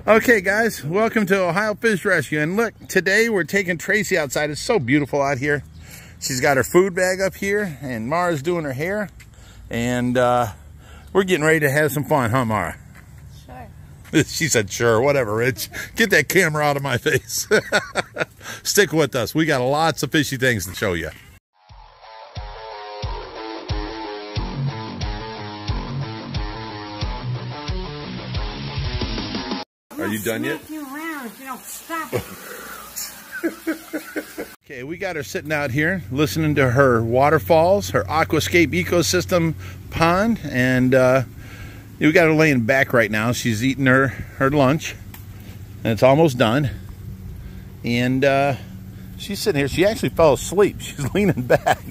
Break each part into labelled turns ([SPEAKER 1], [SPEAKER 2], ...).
[SPEAKER 1] Okay guys, welcome to Ohio Fish Rescue. And look, today we're taking Tracy outside. It's so beautiful out here. She's got her food bag up here and Mara's doing her hair. And we're getting ready to have some fun, huh Mara? Sure. She said sure, whatever Rich. Get that camera out of my face. Stick with us. We got lots of fishy things to show you. Are you done yet?
[SPEAKER 2] You around if you don't stop it.
[SPEAKER 1] Okay, we got her sitting out here listening to her waterfalls, her aquascape ecosystem pond, and we got her laying back right now. She's eating her lunch, and it's almost done. And she's sitting here. She actually fell asleep. She's leaning back.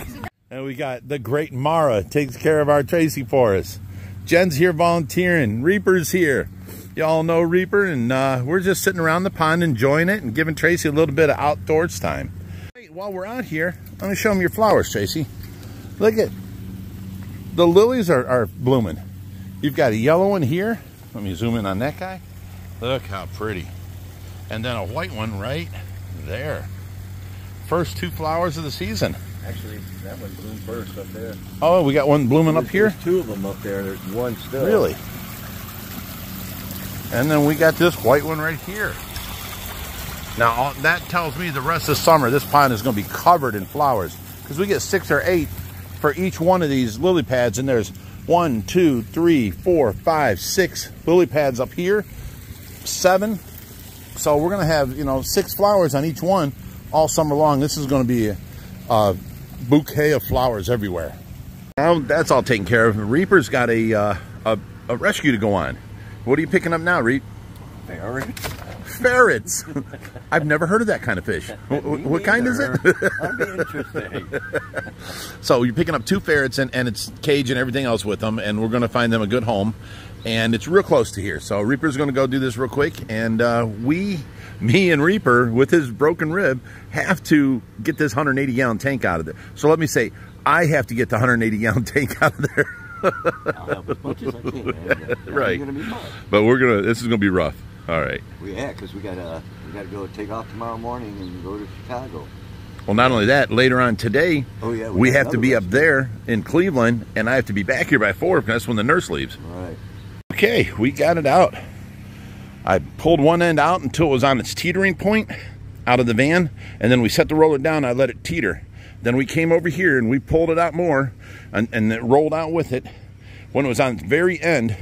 [SPEAKER 1] And we got the great Mara takes care of our Tracy for us. Jen's here volunteering. Reaper's here. Y'all know Reaper, and we're just sitting around the pond enjoying it and giving Tracy a little bit of outdoors time. Hey, while we're out here, let me show them your flowers, Tracy. Look at the lilies are blooming. You've got a yellow one here. Let me zoom in on that guy. Look how pretty. And then a white one right there. First two flowers of the season.
[SPEAKER 3] Actually, that one bloomed first up there.
[SPEAKER 1] Oh, we got one blooming up here?
[SPEAKER 3] There's two of them up there. There's one still.
[SPEAKER 1] Really? And then we got this white one right here. Now, that tells me the rest of summer, this pond is going to be covered in flowers. Because we get 6 or 8 for each one of these lily pads. And there's 1, 2, 3, 4, 5, 6 lily pads up here. 7. So we're going to have, 6 flowers on each one all summer long. This is going to be a bouquet of flowers everywhere. Now that's all taken care of. Reaper's got a rescue to go on. What are you picking up now, Reap?
[SPEAKER 3] Ferrets.
[SPEAKER 1] Ferrets. I've never heard of that kind of fish. What kind is it?
[SPEAKER 3] That'd be interesting.
[SPEAKER 1] So you're picking up 2 ferrets and it's cage and everything else with them, and we're going to find them a good home. And it's real close to here. So Reaper's going to go do this real quick. And me and Reaper, with his broken rib, have to get this 180-gallon tank out of there. So let me say, I have to get the 180-gallon tank out of there.
[SPEAKER 3] I'll help as much as I can, man.
[SPEAKER 1] Right.
[SPEAKER 3] Gonna be fun.
[SPEAKER 1] But this is gonna be rough. All right.
[SPEAKER 3] Yeah, because we gotta go take off tomorrow morning and go to Chicago.
[SPEAKER 1] Well, not only that, later on today, we have to be up
[SPEAKER 3] rescue
[SPEAKER 1] there in Cleveland, and I have to be back here by 4 because that's when the nurse leaves.
[SPEAKER 3] Right.
[SPEAKER 1] Okay, we got it out. I pulled one end out until it was on its teetering point out of the van, and then we set the roller down. I let it teeter. Then we came over here and we pulled it out more, and it rolled out with it. When it was on its very end,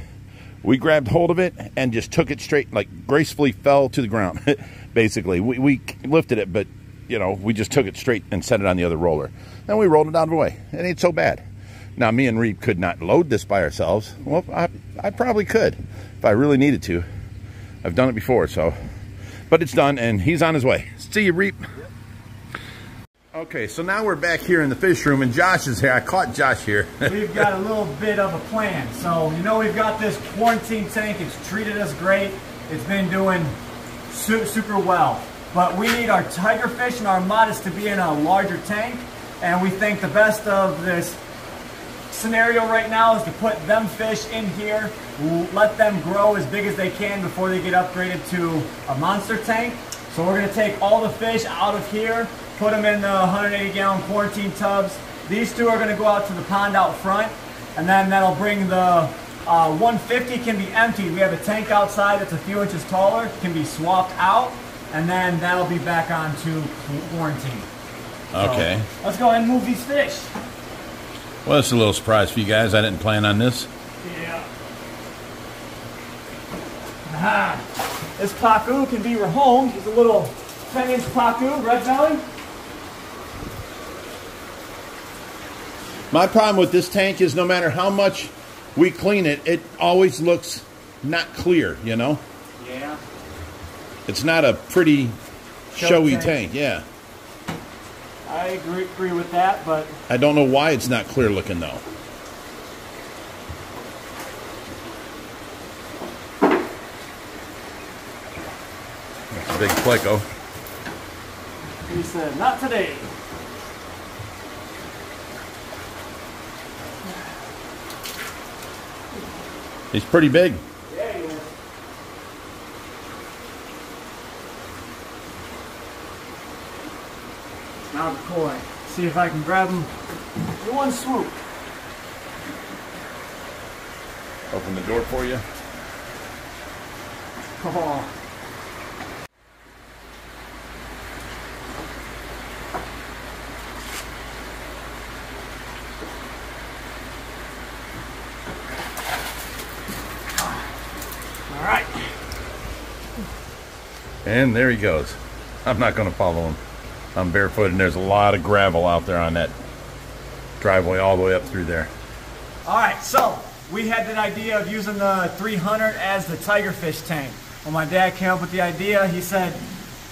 [SPEAKER 1] we grabbed hold of it and just took it straight, like gracefully fell to the ground. Basically, we lifted it, but we just took it straight and set it on the other roller. Then we rolled it out of the way. It ain't so bad. Now, me and Reap could not load this by ourselves. Well, I probably could if I really needed to. I've done it before, but it's done, and he's on his way. See you, Reap. Okay, so now we're back here in the fish room, and Josh is here. I caught Josh here.
[SPEAKER 4] We've got a little bit of a plan. So, we've got this quarantine tank. It's treated us great. It's been doing super well. But we need our tigerfish and our modest to be in a larger tank. And we think the best of this scenario right now is to put them fish in here, let them grow as big as they can before they get upgraded to a monster tank. So we're going to take all the fish out of here, put them in the 180-gallon quarantine tubs. These 2 are going to go out to the pond out front, and then that'll bring the 150 can be emptied. We have a tank outside that's a few inches taller, can be swapped out, and then that'll be back onto quarantine.
[SPEAKER 1] Okay.
[SPEAKER 4] So, let's go ahead and move these fish.
[SPEAKER 1] Well, it's a little surprise for you guys. I didn't plan on this.
[SPEAKER 4] Yeah. This pacu can be rehomed. He's a little 10-inch pacu, red belly.
[SPEAKER 1] My problem with this tank is no matter how much we clean it, it always looks not clear,
[SPEAKER 4] Yeah.
[SPEAKER 1] It's not a pretty showy tank, yeah.
[SPEAKER 4] I agree with that, but
[SPEAKER 1] I don't know why it's not clear looking though. That's a big pleco.
[SPEAKER 4] he said, not today.
[SPEAKER 1] He's pretty big.
[SPEAKER 4] Yeah, he is. out of the coolant. See if I can grab them in one swoop.
[SPEAKER 1] Open the door for you.
[SPEAKER 4] Oh. All right.
[SPEAKER 1] And there he goes. I'm not going to follow him. I'm barefoot, and there's a lot of gravel out there on that driveway all the way up through there.
[SPEAKER 4] All right, so we had that idea of using the 300 as the tigerfish tank. When my dad came up with the idea, he said,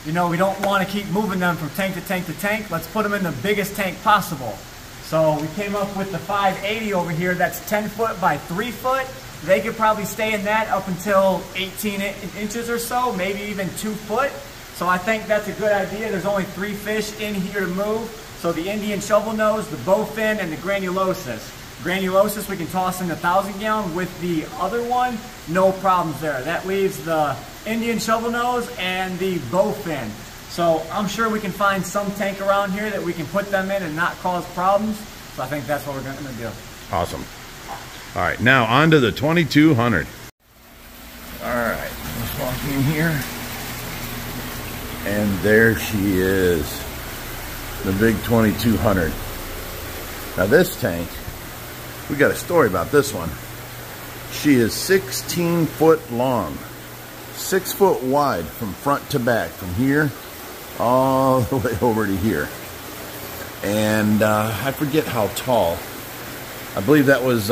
[SPEAKER 4] you know, we don't want to keep moving them from tank to tank to tank. Let's put them in the biggest tank possible. So we came up with the 580 over here. That's 10 foot by 3 foot. They could probably stay in that up until 18 inches or so, maybe even 2 foot. So I think that's a good idea. There's only 3 fish in here to move. So the Indian shovel nose, the bowfin, and the granulosus. Granulosus we can toss in the 1,000 gallon. With the other one, no problems there. That leaves the Indian shovel nose and the bowfin. So I'm sure we can find some tank around here that we can put them in and not cause problems. So I think that's what we're going to do.
[SPEAKER 1] Awesome. All right, now on to the 2200. All right, let's walk in here. And there she is, the big 2200. Now this tank, we got a story about this one. She is 16 foot long, 6 foot wide from front to back, from here all the way over to here. And I forget how tall. I believe that was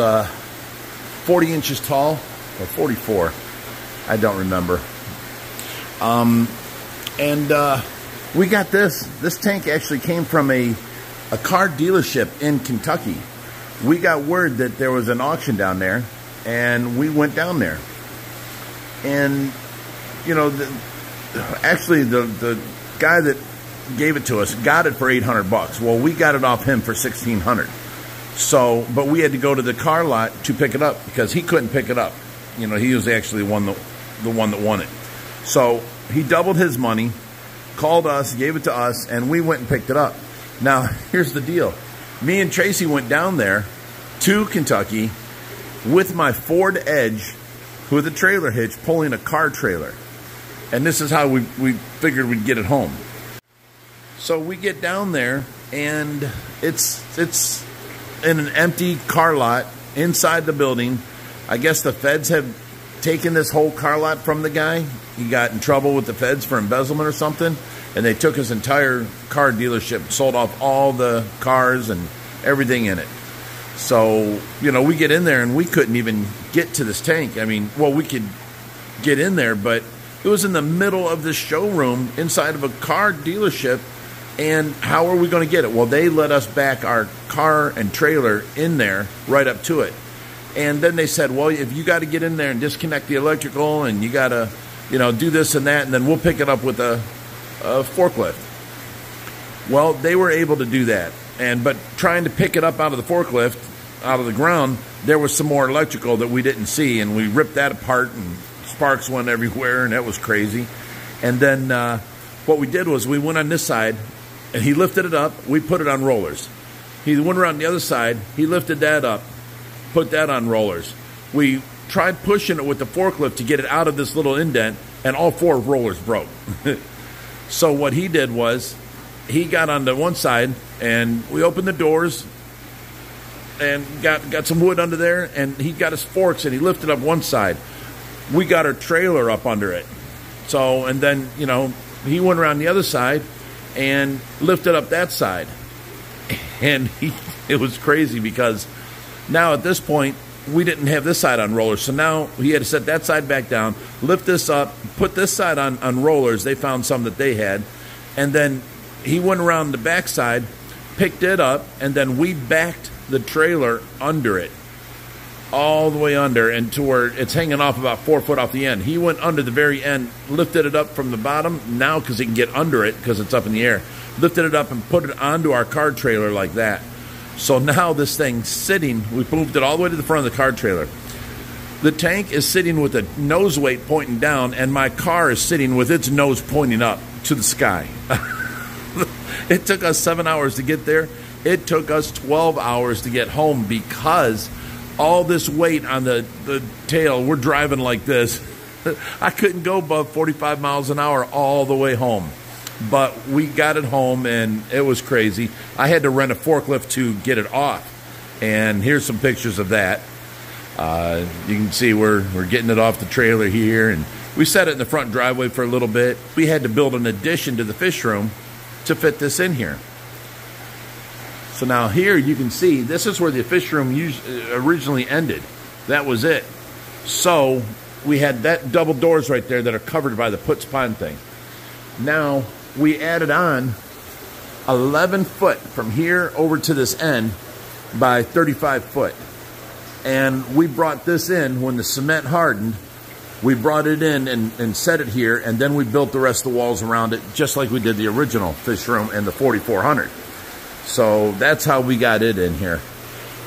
[SPEAKER 1] 40 inches tall, or 44. I don't remember. We got this. This tank actually came from a car dealership in Kentucky. We got word that there was an auction down there, and we went down there. And, you know, actually the guy that gave it to us got it for $800. Well, we got it off him for $1,600. So, but we had to go to the car lot to pick it up because he couldn't pick it up. You know, he was actually the one that won it. So he doubled his money, called us, gave it to us, and we went and picked it up. Now, here's the deal. Me and Tracy went down there to Kentucky with my Ford Edge with a trailer hitch pulling a car trailer. And this is how we figured we'd get it home. So we get down there, and it's in an empty car lot inside the building. I guess the feds have taken this whole car lot from the guy. He got in trouble with the feds for embezzlement or something, and they took his entire car dealership, sold off all the cars and everything in it. So, you know, we get in there and we couldn't even get to this tank. I mean, well, we could get in there, but it was in the middle of the showroom inside of a car dealership. And how are we going to get it? Well, they let us back our car and trailer in there right up to it. And then they said, well, if you got to get in there and disconnect the electrical and you got to, you know, do this and that, and then we'll pick it up with a forklift. Well, they were able to do that. But trying to pick it up out of the forklift, out of the ground, there was some more electrical that we didn't see, and we ripped that apart and sparks went everywhere, and that was crazy. And then what we did was we went on this side, and he lifted it up. We put it on rollers. He went around the other side. He lifted that up, put that on rollers. We tried pushing it with the forklift to get it out of this little indent, and all 4 rollers broke. So what he did was he got onto one side, and we opened the doors and got some wood under there, and he got his forks, and he lifted up one side. We got our trailer up under it. So, and then, you know, he went around the other side and lifted up that side. And it was crazy because now at this point, we didn't have this side on rollers. So now he had to set that side back down, lift this up, put this side on rollers. They found some that they had. And then he went around the back side, picked it up, and then we backed the trailer under it, all the way under, and to where it's hanging off about 4 foot off the end. He went under the very end, lifted it up from the bottom, now because he can get under it because it's up in the air, lifted it up and put it onto our car trailer like that. So now this thing's sitting, we moved it all the way to the front of the car trailer. The tank is sitting with a nose weight pointing down, and my car is sitting with its nose pointing up to the sky. It took us 7 hours to get there. It took us 12 hours to get home because all this weight on the tail, we're driving like this. I couldn't go above 45 miles an hour all the way home. But we got it home, and it was crazy. I had to rent a forklift to get it off. And here's some pictures of that. You can see we're getting it off the trailer here, and we set it in the front driveway for a little bit. We had to build an addition to the fish room to fit this in here. So now here you can see this is where the fish room originally ended. That was it. So we had that double doors right there that are covered by the Puts Pond thing. Now we added on 11 foot from here over to this end by 35 foot. And we brought this in when the cement hardened. We brought it in and set it here, and then we built the rest of the walls around it, just like we did the original fish room and the 4400. So that's how we got it in here.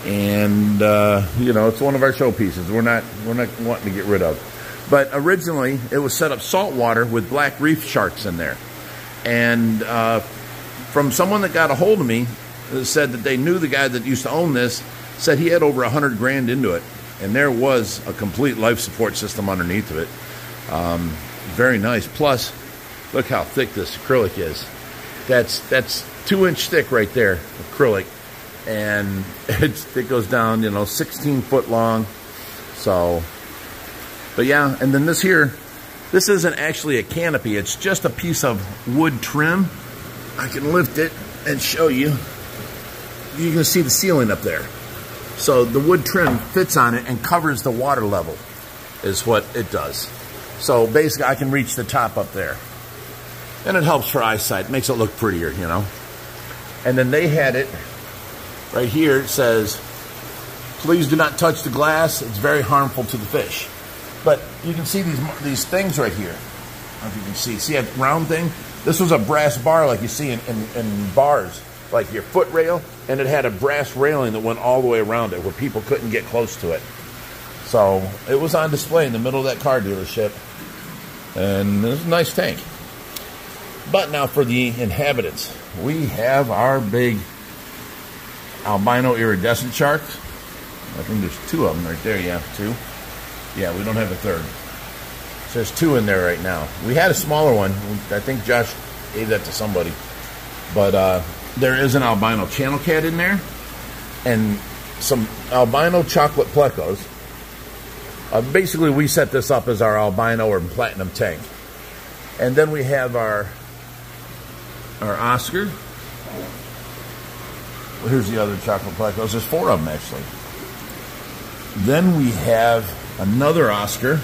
[SPEAKER 1] And, you know, it's one of our showpieces. We're not wanting to get rid of. But originally, it was set up saltwater with black reef sharks in there. And from someone that got a hold of me, said that they knew the guy that used to own this, said he had over 100 grand into it. And there was a complete life support system underneath of it. Very nice. Plus, look how thick this acrylic is. That's 2-inch thick right there, acrylic. And it goes down, you know, 16 foot long. So, but yeah, and then this here, this isn't actually a canopy. It's just a piece of wood trim. I can lift it and show you. You can see the ceiling up there. So the wood trim fits on it and covers the water level is what it does. So basically I can reach the top up there. And it helps for eyesight. It makes it look prettier, you know. And then they had it right here. It says, please do not touch the glass. It's very harmful to the fish. But you can see these things right here. I don't know if you can see. See that round thing? This was a brass bar like you see in bars, like your foot rail. And it had a brass railing that went all the way around it where people couldn't get close to it. So it was on display in the middle of that car dealership. And it was a nice tank. But now for the inhabitants, we have our big albino iridescent sharks. I think there's 2 of them right there. Yeah, 2. Yeah, we don't have a third. So there's 2 in there right now. We had a smaller one. I think Josh gave that to somebody. But there is an albino channel cat in there. And some albino chocolate plecos. Basically, we set this up as our albino or platinum tank. And then we have our Oscar. Well, here's the other chocolate plecos. There's 4 of them, actually. Then we have another Oscar.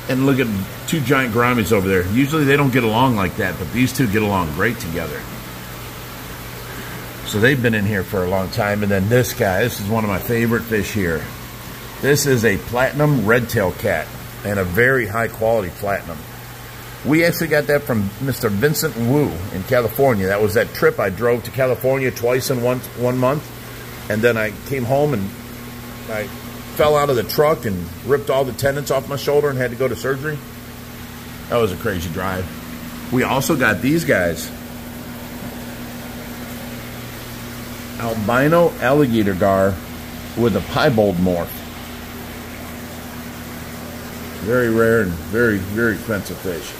[SPEAKER 1] And look at 2 giant gouramis over there. Usually they don't get along like that, but these 2 get along great together. So they've been in here for a long time. And then this guy, this is one of my favorite fish here. This is a platinum red-tailed cat and a very high-quality platinum. We actually got that from Mr. Vincent Wu in California. That was that trip I drove to California twice in one month. And then I came home and I fell out of the truck and ripped all the tendons off my shoulder and had to go to surgery. That was a crazy drive. We also got these guys. Albino alligator gar with a piebald morph. Very rare and very, very expensive fish.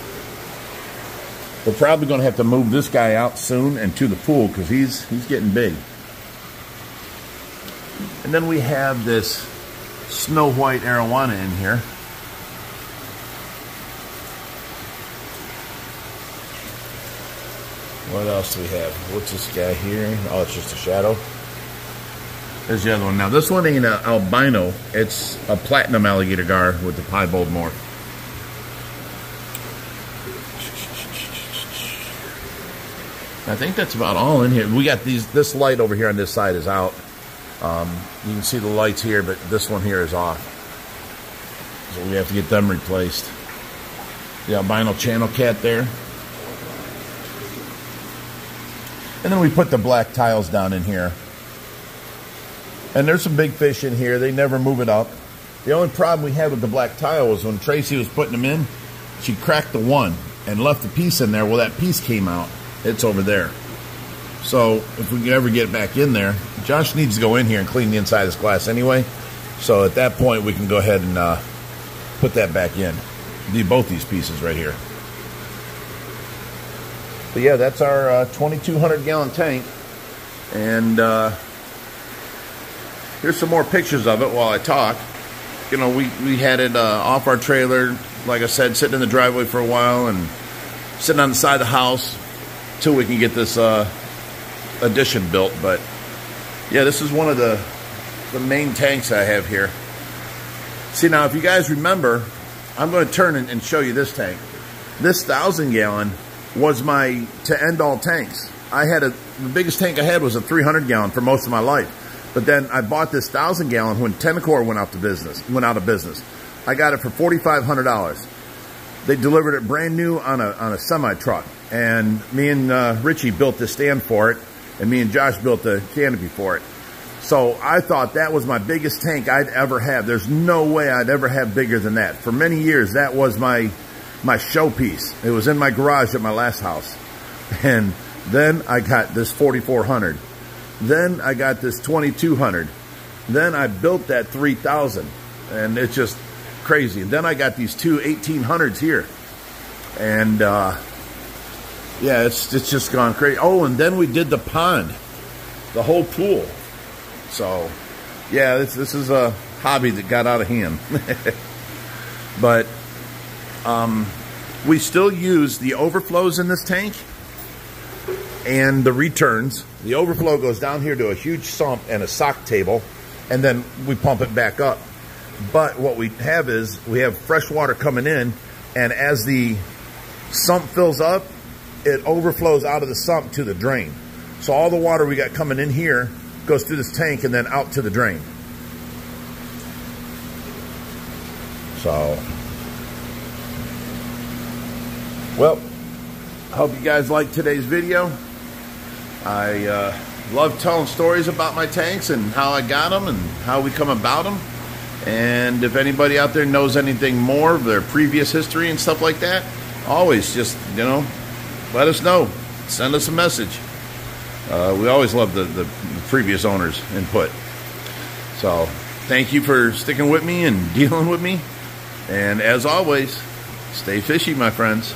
[SPEAKER 1] We're probably going to have to move this guy out soon and to the pool because he's getting big. And then we have this snow white arowana in here. What else do we have? What's this guy here? Oh, it's just a shadow. There's the other one. Now, this one ain't an albino. It's a platinum alligator gar with the piebald morph. I think that's about all in here. We got this light over here on this side is out. You can see the lights here, but this one here is off. So we have to get them replaced. The albino channel cat there. And then we put the black tiles down in here. And there's some big fish in here. They never move it up. The only problem we had with the black tile was when Tracy was putting them in, she cracked the one and left the piece in there. Well, that piece came out. It's over there. So if we can ever get back in there, Josh needs to go in here and clean the inside of this glass anyway. So at that point, we can go ahead and put that back in. Both these pieces right here. But yeah, that's our 2,200 gallon tank. And here's some more pictures of it while I talk. You know, we had it off our trailer, like I said, sitting in the driveway for a while and sitting on the side of the house till we can get this addition built. But yeah, this is one of the main tanks I have here. See, now if you guys remember, I'm going to turn and show you this tank. This 1,000 gallon was my to end all tanks. The biggest tank I had was a 300 gallon for most of my life. But then I bought this 1,000 gallon when Tennecore went out of business. I got it for $4,500. They delivered it brand new on a semi truck, and me and Richie built the stand for it, and me and Josh built the canopy for it. So I thought that was my biggest tank I'd ever have. There's no way I'd ever have bigger than that. For many years, that was my showpiece. It was in my garage at my last house. And then I got this 4,400. Then I got this 2,200. Then I built that 3,000. And it's just crazy. And then I got these two 1,800s here. And yeah, it's just gone crazy. Oh, and then we did the pond. The whole pool. So, yeah, this is a hobby that got out of hand. But we still use the overflows in this tank and the returns. The overflow goes down here to a huge sump and a sock table, and then we pump it back up. But what we have is we have fresh water coming in, and as the sump fills up, it overflows out of the sump to the drain. So all the water we got coming in here goes through this tank and then out to the drain. So, well, I hope you guys liked today's video. I love telling stories about my tanks and how I got them and how we come about them. And if anybody out there knows anything more of their previous history and stuff like that, always just, you know, let us know. Send us a message. We always love the previous owner's input. So, thank you for sticking with me and dealing with me. And as always, stay fishy, my friends.